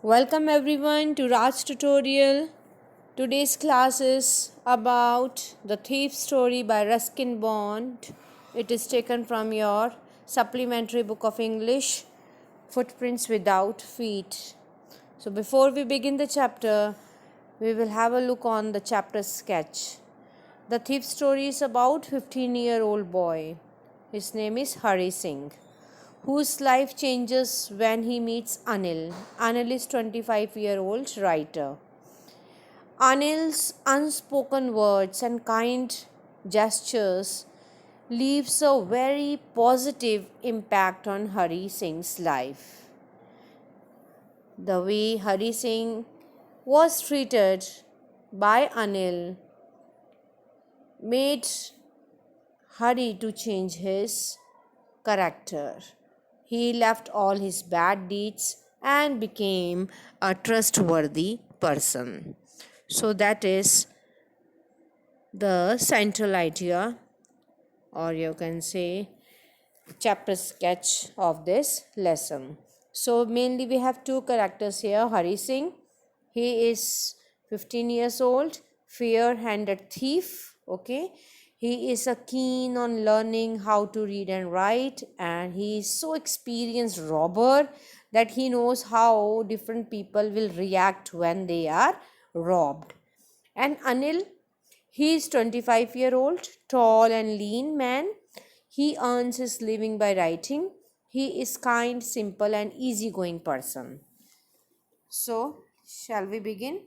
Welcome everyone to Raj tutorial. Today's class is about The Thief Story by Ruskin Bond. It is taken from your supplementary book of English, Footprints Without Feet. So before we begin the chapter, we will have a look on the chapter sketch. The Thief Story is about 15-year-old boy. His name is Hari Singh, whose life changes when he meets Anil. Anil is 25-year-old writer. Anil's unspoken words and kind gestures leaves a very positive impact on Hari Singh's life. The way Hari Singh was treated by Anil made Hari to change his character. He left all his bad deeds and became a trustworthy person. So, that is the central idea, or you can say, chapter sketch of this lesson. So, mainly we have two characters here. Hari Singh, he is 15 years old, fair handed thief. Okay, he is a keen on learning how to read and write, and he is so experienced robber that he knows how different people will react when they are robbed. And Anil, he is 25-year-old, tall and lean man. He earns his living by writing. He is kind, simple and easygoing person. So, shall we begin?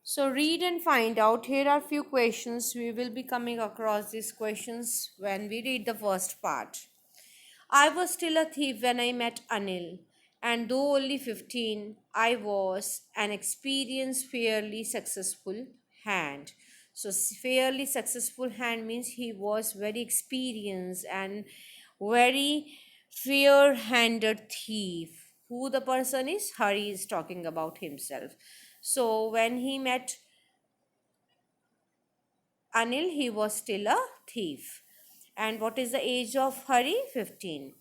So, read and find out. Here are few questions. We will be coming across these questions when we read the first part. I was still a thief when I met Anil, and though only 15, I was an experienced, fairly successful hand. So, fairly successful hand means he was very experienced and very fair handed thief. Who the person is? Hari is talking about himself. So, when he met Anil, he was still a thief. And what is the age of Hari? 15.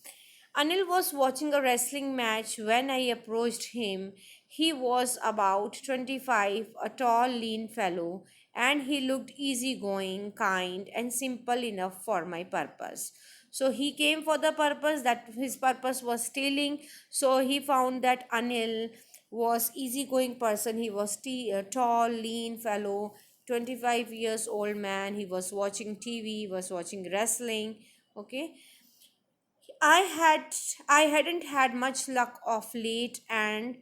Anil was watching a wrestling match when I approached him. He was about 25, a tall, lean fellow, and he looked easygoing, kind, and simple enough for my purpose. So he came for the purpose that his purpose was stealing. So he found that Anil was easygoing person. He was a tall, lean fellow, 25 years old man. He was watching TV, he was watching wrestling. Okay, I had I hadn't had much luck of late and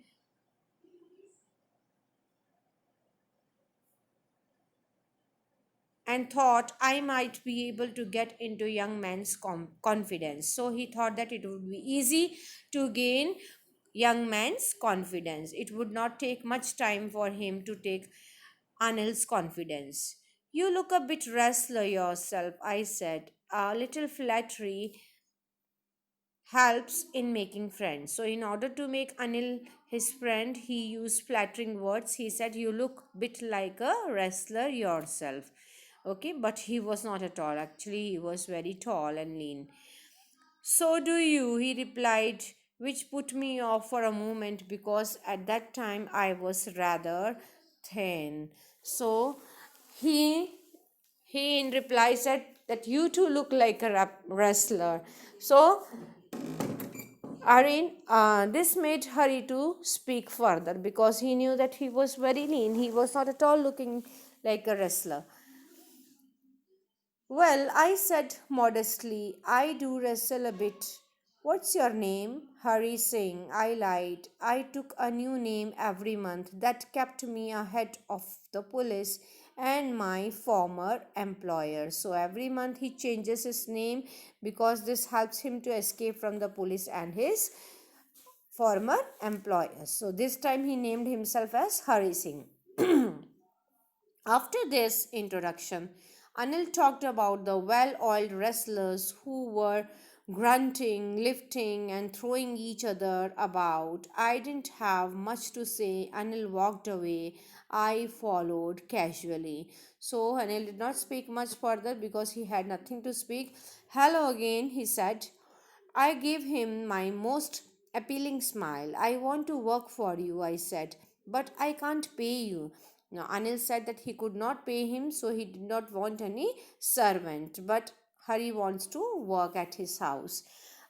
thought I might be able to get into young man's confidence. So he thought that it would be easy to gain young man's confidence. It would not take much time for him to take Anil's confidence. You look a bit wrestler yourself, I said. A little flattery helps in making friends. So, in order to make Anil his friend, he used flattering words. He said, "You look bit like a wrestler yourself." Okay, but he was not at all. Actually, he was very tall and lean. "So do you," he replied, which put me off for a moment because at that time I was rather thin. So, he he in reply said that you too look like a wrestler. So Arin, this made Hari to speak further because he knew that he was very lean. He was not at all looking like a wrestler. "Well," I said modestly, "I do wrestle a bit." "What's your name?" "Hari Singh." I lied. I took a new name every month. That kept me ahead of the police and my former employer. So every month he changes his name because this helps him to escape from the police and his former employers. So this time he named himself as Hari Singh. After this introduction, Anil talked about the well oiled wrestlers who were grunting, lifting, and throwing each other about. I didn't have much to say. Anil walked away. I followed casually. So Anil did not speak much further because he had nothing to speak. "Hello again," he said. I gave him my most appealing smile. I want to work for you, I said, but I can't pay you. Now, Anil said that he could not pay him, so he did not want any servant, but Hari wants to work at his house.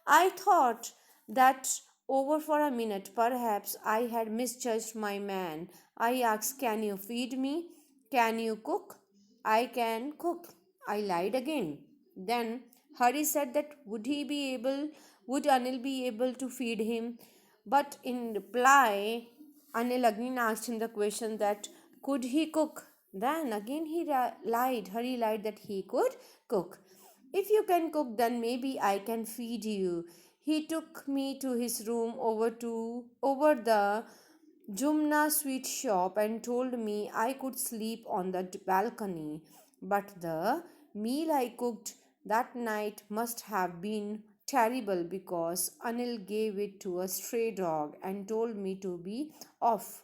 I thought that over for a minute, perhaps I had misjudged my man. I asked, "Can you feed me? Can you cook?" "I can cook." I lied again. Then Hari said that would Anil be able to feed him? But in reply, Anil again asked him the question that could he cook? Then again lied. Hari lied that he could cook. "If you can cook, then maybe I can feed you." He took me to his room over the Jumna sweet shop and told me I could sleep on the balcony. But the meal I cooked that night must have been terrible because Anil gave it to a stray dog and told me to be off.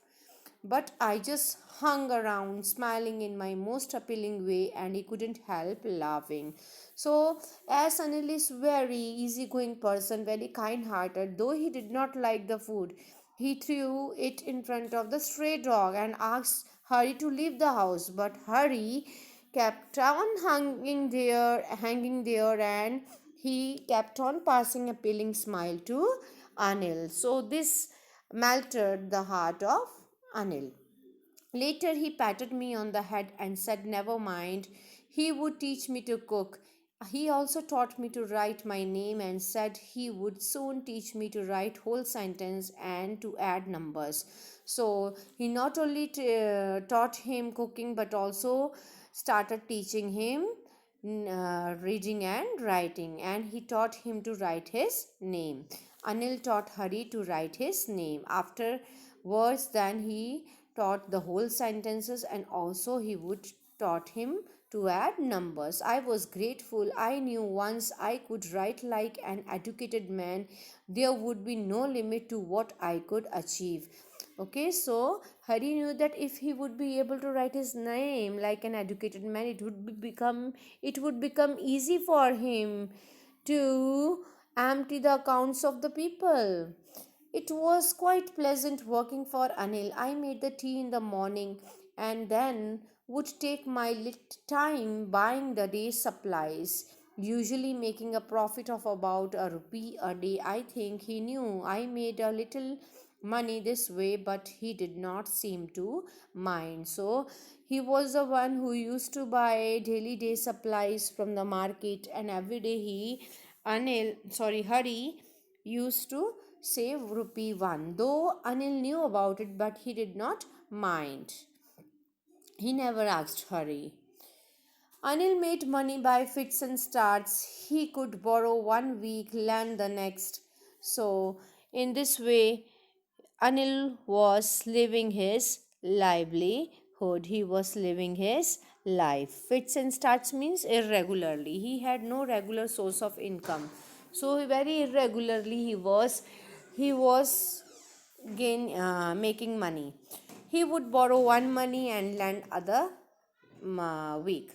But I just hung around, smiling in my most appealing way, and he couldn't help laughing. So, as Anil is very easygoing person, very kind-hearted, though he did not like the food, he threw it in front of the stray dog and asked Hari to leave the house. But Hari kept on hanging there, and he kept on passing a appealing smile to Anil. So, this melted the heart of Anil. Later, he patted me on the head and said, "Never mind, he would teach me to cook." He also taught me to write my name and said he would soon teach me to write whole sentence and to add numbers. So, he not only taught him cooking but also started teaching him reading and writing, and he taught him to write his name. Anil taught Hari to write his name. Afterwards, then he taught the whole sentences, and also he would taught him to add numbers. I was grateful. I knew once I could write like an educated man, there would be no limit to what I could achieve. Okay, so Hari knew that if he would be able to write his name like an educated man, it would become easy for him to empty the accounts of the people. It was quite pleasant working for Anil. I made the tea in the morning and then would take my time buying the day's supplies, usually making a profit of about a rupee a day. I think he knew I made a little money this way, but he did not seem to mind. So he was the one who used to buy daily day supplies from the market, and every day Hari used to save rupee 1. Though Anil knew about it, but he did not mind. He never asked Hari. Anil made money by fits and starts. He could borrow 1 week, lend the next. So, in this way, Anil was living his livelihood. He was living his life. Fits and starts means irregularly. He had no regular source of income. So very irregularly he was making money. He would borrow one money and lend other week.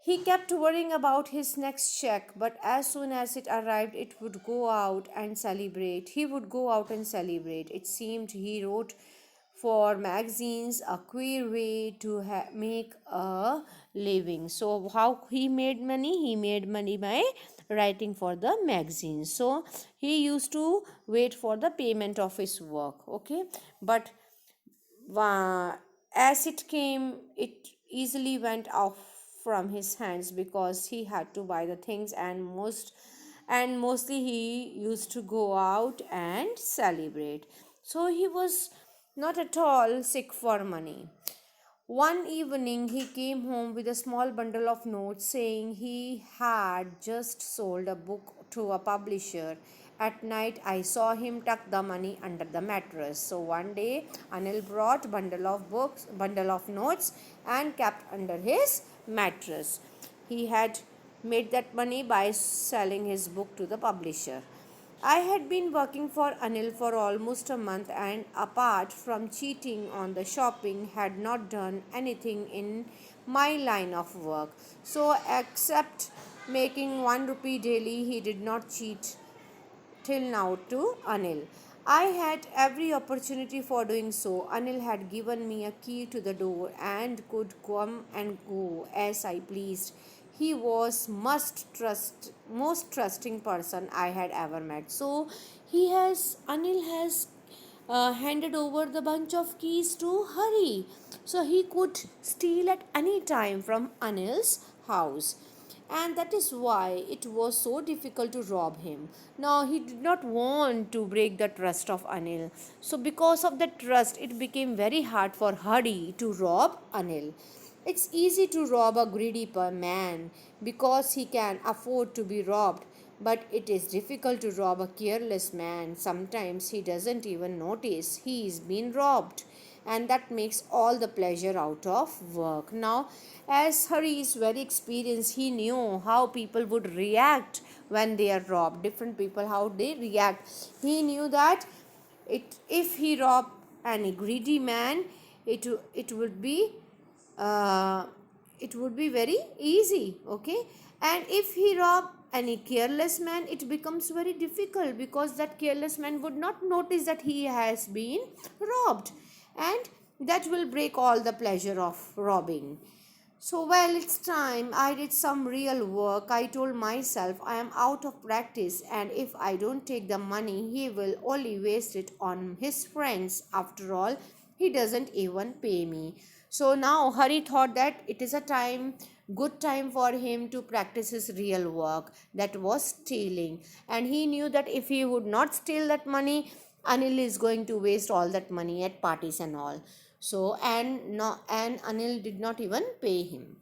He kept worrying about his next check, but as soon as it arrived, it would go out and celebrate. He would go out and celebrate. It seemed he wrote for magazines, a queer way to make a living. So, how he made money? He made money by writing for the magazines. So, he used to wait for the payment of his work. Okay, but uh, as it came, it easily went off from his hands because he had to buy the things, and mostly he used to go out and celebrate. So he was not at all sick for money. One evening, he came home with a small bundle of notes saying he had just sold a book to a publisher. At night, I saw him tuck the money under the mattress. So one day, Anil brought bundle of notes, and kept under his mattress. He had made that money by selling his book to the publisher. I had been working for Anil for almost a month, and apart from cheating on the shopping, had not done anything in my line of work. So, except making 1 rupee daily, he did not cheat. till now to Anil. I had every opportunity for doing so. Anil had given me a key to the door and could come and go as I pleased. He was most trusting person I had ever met. So Anil has handed over the bunch of keys to Hari. So he could steal at any time from Anil's house. And that is why it was so difficult to rob him. Now, he did not want to break the trust of Anil. So, because of the trust, it became very hard for Hari to rob Anil. It's easy to rob a greedy man because he can afford to be robbed, but it is difficult to rob a careless man. Sometimes he doesn't even notice he is being robbed, and that makes all the pleasure out of work. Now, as Hari is very experienced, he knew how people would react when they are robbed. Different people, how they react. He knew that if he robbed any greedy man, it, it would be uh, it would be very easy, okay, and if he rob any careless man, it becomes very difficult because that careless man would not notice that he has been robbed, and that will break all the pleasure of robbing. So, well, it's time I did some real work. I told myself I am out of practice, and if I don't take the money, he will only waste it on his friends. After all, he doesn't even pay me. So now Hari thought that it is a good time for him to practice his real work, that was stealing. And he knew that if he would not steal that money, Anil is going to waste all that money at parties and all. So and Anil did not even pay him.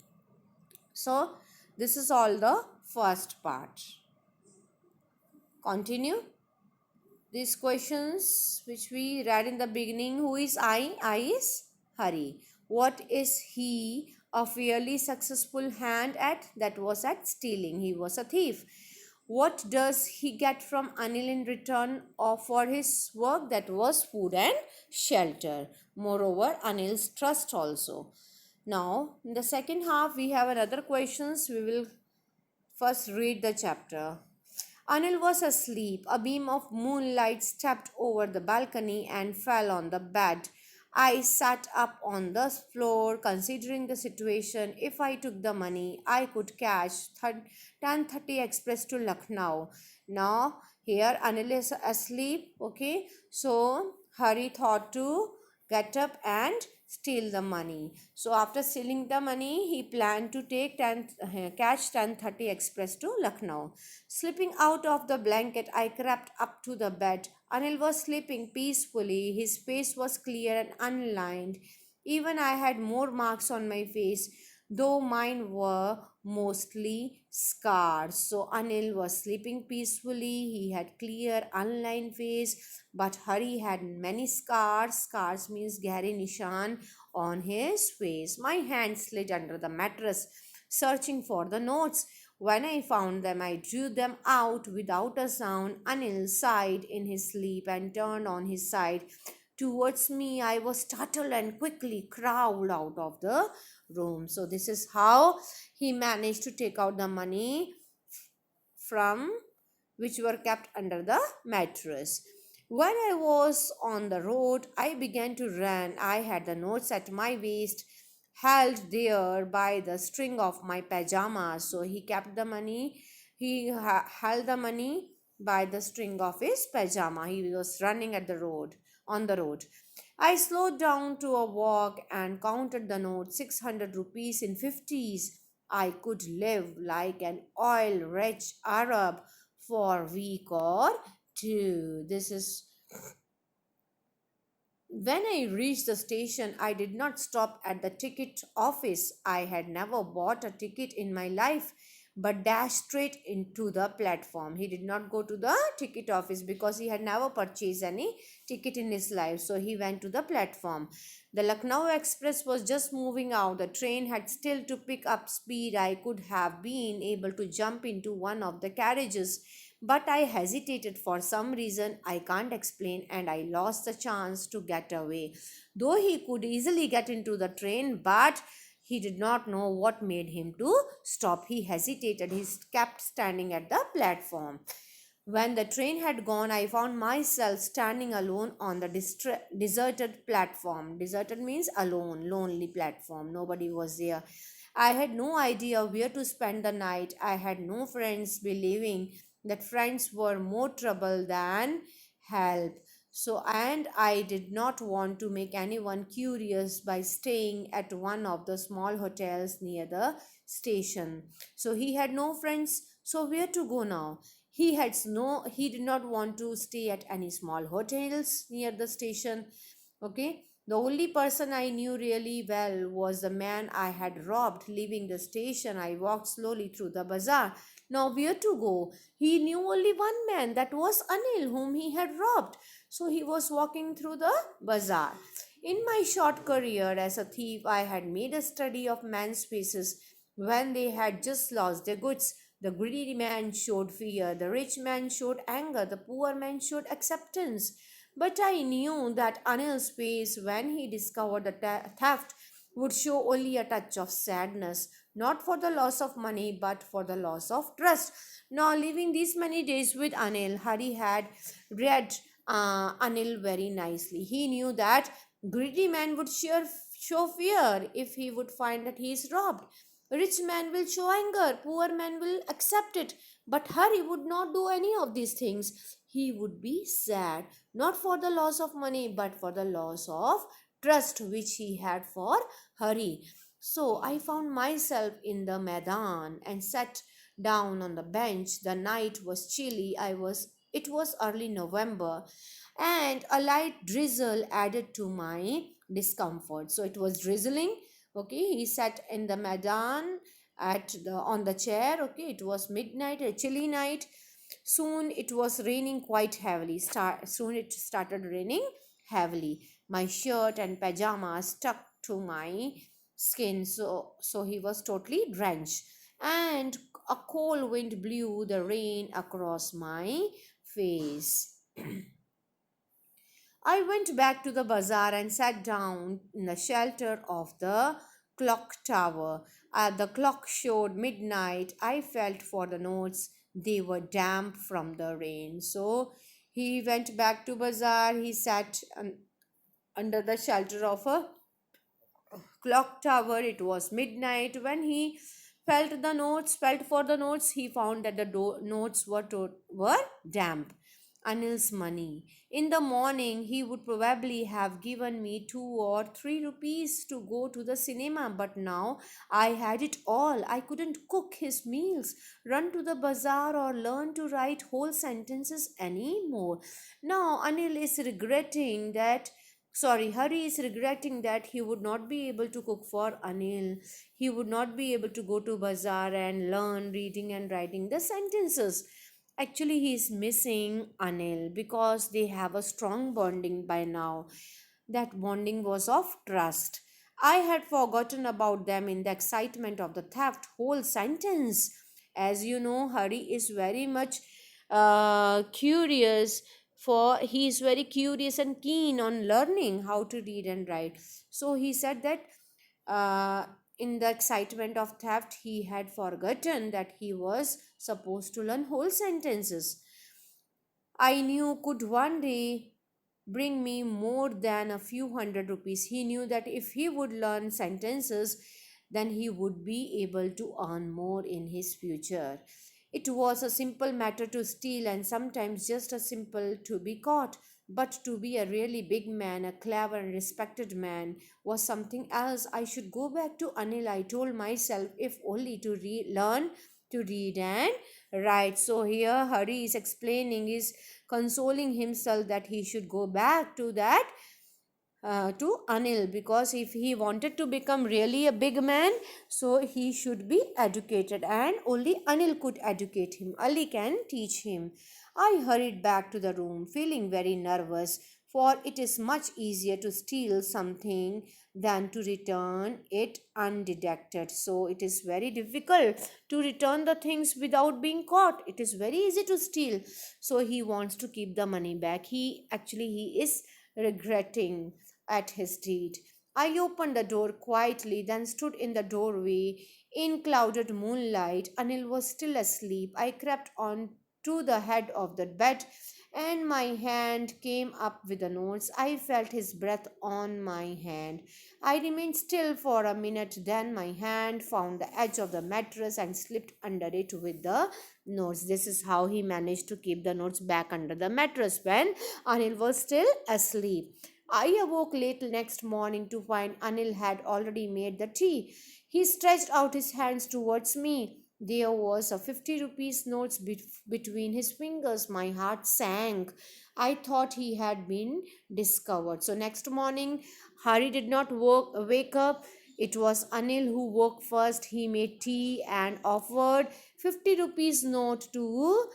So this is all the first part. Continue. These questions which we read in the beginning, who is I? I is Hari. What is he a fairly successful hand at? That was at stealing. He was a thief. What does he get from Anil in return for his work? That was food and shelter. Moreover, Anil's trust also. Now, in the second half, we have another questions. We will first read the chapter. Anil was asleep. A beam of moonlight stepped over the balcony and fell on the bed. I sat up on the floor considering the situation. If I took the money, I could catch 10:30 express to Lucknow. Now, here Anil is asleep. Okay, so Hari thought to get up and steal the money. So after stealing the money, he planned to catch 10:30 express to Lucknow. Slipping out of the blanket, I crept up to the bed. Anil was sleeping peacefully. His face was clear and unlined. Even I had more marks on my face, though mine were mostly scars. So Anil was sleeping peacefully. He had clear, unlined face, but Hari had many scars. Scars means Gehri Nishan on his face. My hand slid under the mattress, searching for the notes. When I found them, I drew them out without a sound. Anil sighed in his sleep and turned on his side towards me. I was startled and quickly crawled out of the room. So, this is how he managed to take out the money from which were kept under the mattress. When I was on the road, I began to run. I had the notes at my waist, held there by the string of my pajamas. So he kept the money, held the money by the string of his pajama. He was running on the road. I slowed down to a walk and counted the notes, 600 rupees in 50s. I could live like an oil rich Arab for a week or two. This is when I reached the station. I did not stop at the ticket office. I had never bought a ticket in my life, but dashed straight into the platform. He did not go to the ticket office because he had never purchased any ticket in his life. So he went to the platform. The Lucknow Express was just moving out. The train had still to pick up speed. I could have been able to jump into one of the carriages, but I hesitated for some reason I can't explain, and I lost the chance to get away. Though he could easily get into the train, but he did not know what made him to stop. He hesitated. He kept standing at the platform. When the train had gone, I found myself standing alone on the deserted platform. Deserted means alone, lonely platform. Nobody was there. I had no idea where to spend the night. I had no friends, believing that friends were more trouble than help. So, and I did not want to make anyone curious by staying at one of the small hotels near the station. So, he had no friends. So, where to go now? He did not want to stay at any small hotels near the station. Okay, the only person I knew really well was the man I had robbed. Leaving the station, I walked slowly through the bazaar. Now, where to go? He knew only one man, that was Anil, whom he had robbed. So he was walking through the bazaar. In my short career as a thief, I had made a study of men's faces when they had just lost their goods. The greedy man showed fear, the rich man showed anger, the poor man showed acceptance. But I knew that Anil's face when he discovered the theft would show only a touch of sadness, not for the loss of money, but for the loss of trust. Now, living these many days with Anil, Hari had read Anil very nicely. He knew that greedy man would show fear if he would find that he is robbed. Rich man will show anger, poor man will accept it. But Hari would not do any of these things. He would be sad, not for the loss of money, but for the loss of trust which he had for Hari. So I found myself in the Maidan and sat down on the bench. The night was chilly. It was early November, and a light drizzle added to my discomfort. So it was drizzling. Okay, he sat in the Maidan at the on the chair. Okay, it was midnight, a chilly night. Soon it was raining quite heavily. Soon it started raining heavily. My shirt and pajamas stuck to my skin, so he was totally drenched. And a cold wind blew the rain across my face. I went back to the bazaar and sat down in the shelter of the clock tower. The clock showed midnight. I felt for the notes. They were damp from the rain. So he went back to bazaar. He sat under the shelter of a clock tower. It was midnight. When he felt for the notes, he found that the notes were damp. Anil's money. In the morning, he would probably have given me 2 or 3 rupees to go to the cinema, but now I had it all. I couldn't cook his meals, run to the bazaar, or learn to write whole sentences anymore. Now, Anil is regretting that. Sorry, Hari is regretting that he would not be able to cook for Anil. He would not be able to go to bazaar and learn reading and writing the sentences. Actually, he is missing Anil because they have a strong bonding by now. That bonding was of trust. I had forgotten about them in the excitement of the theft. Whole sentence. As you know, Hari is very much curious, for he is very curious and keen on learning how to read and write. So he said that in the excitement of theft, he had forgotten that he was supposed to learn whole sentences. I knew could one day bring me more than a few hundred rupees. He knew that if he would learn sentences, then he would be able to earn more in his future. It was a simple matter to steal, and sometimes just as simple to be caught. But to be a really big man, a clever and respected man, was something else. I should go back to Anil, I told myself, if only to learn to read and write. So here Hari is explaining, is consoling himself that he should go back to that to Anil, because if he wanted to become really a big man, so he should be educated, and only Anil could educate him. Ali can teach him. I hurried back to the room, feeling very nervous, for it is much easier to steal something than to return it undetected. So it is very difficult to return the things without being caught. It is very easy to steal. So he wants to keep the money back. He is regretting at his deed. I opened the door quietly, then stood in the doorway. In clouded moonlight, Anil was still asleep. I crept on to the head of the bed, and my hand came up with the notes. I felt his breath on my hand. I remained still for a minute, then my hand found the edge of the mattress and slipped under it with the notes. This is how he managed to keep the notes back under the mattress when Anil was still asleep. I awoke late next morning to find Anil had already made the tea. He stretched out his hands towards me. There was a 50 rupees note between his fingers. My heart sank. I thought he had been discovered. So next morning, Hari did not wake up. It was Anil who woke first. He made tea and offered 50 rupees note to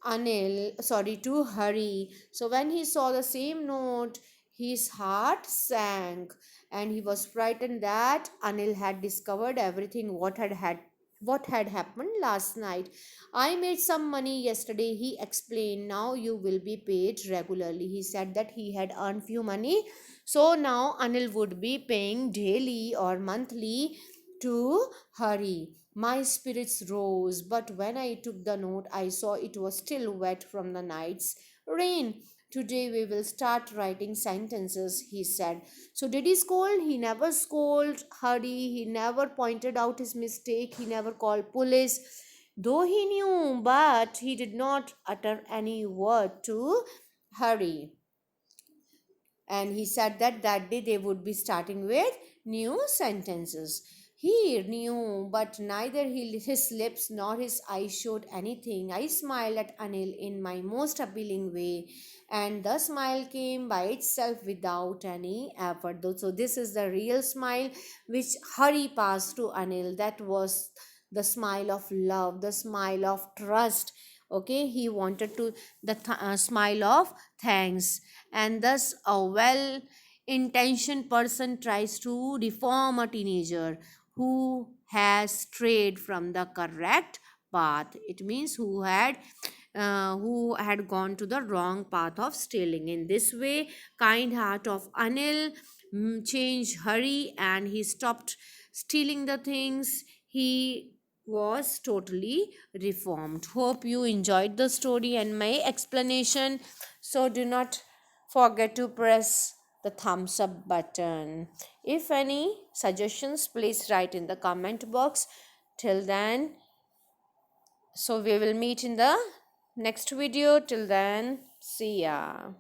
to Hari. So when he saw the same note, his heart sank and he was frightened that Anil had discovered everything what had happened last night. I made some money yesterday, he explained. Now you will be paid regularly. He said that he had earned few money, so now Anil would be paying daily or monthly to Hari. My spirits rose, but when I took the note, I saw it was still wet from the night's rain. Today we will start writing sentences, he said. So, did he scold? He never scolded Hari. He never pointed out his mistake. He never called police. Though he knew, but he did not utter any word to Hari. And he said that that day they would be starting with new sentences. He knew, but neither his lips nor his eyes showed anything. I smiled at Anil in my most appealing way, and the smile came by itself without any effort. So this is the real smile which Hari passed to Anil. That was the smile of love, the smile of trust. Okay, he wanted to smile of thanks, and thus a well intentioned person tries to reform a teenager who has strayed from the correct path. It means who had gone to the wrong path of stealing. In this way, kind heart of Anil changed Hari, and he stopped stealing the things. He was totally reformed. Hope you enjoyed the story and my explanation. So do not forget to press the thumbs up button. If any suggestions, please write in the comment box. Till then, so we will meet in the next video. Till then, see ya.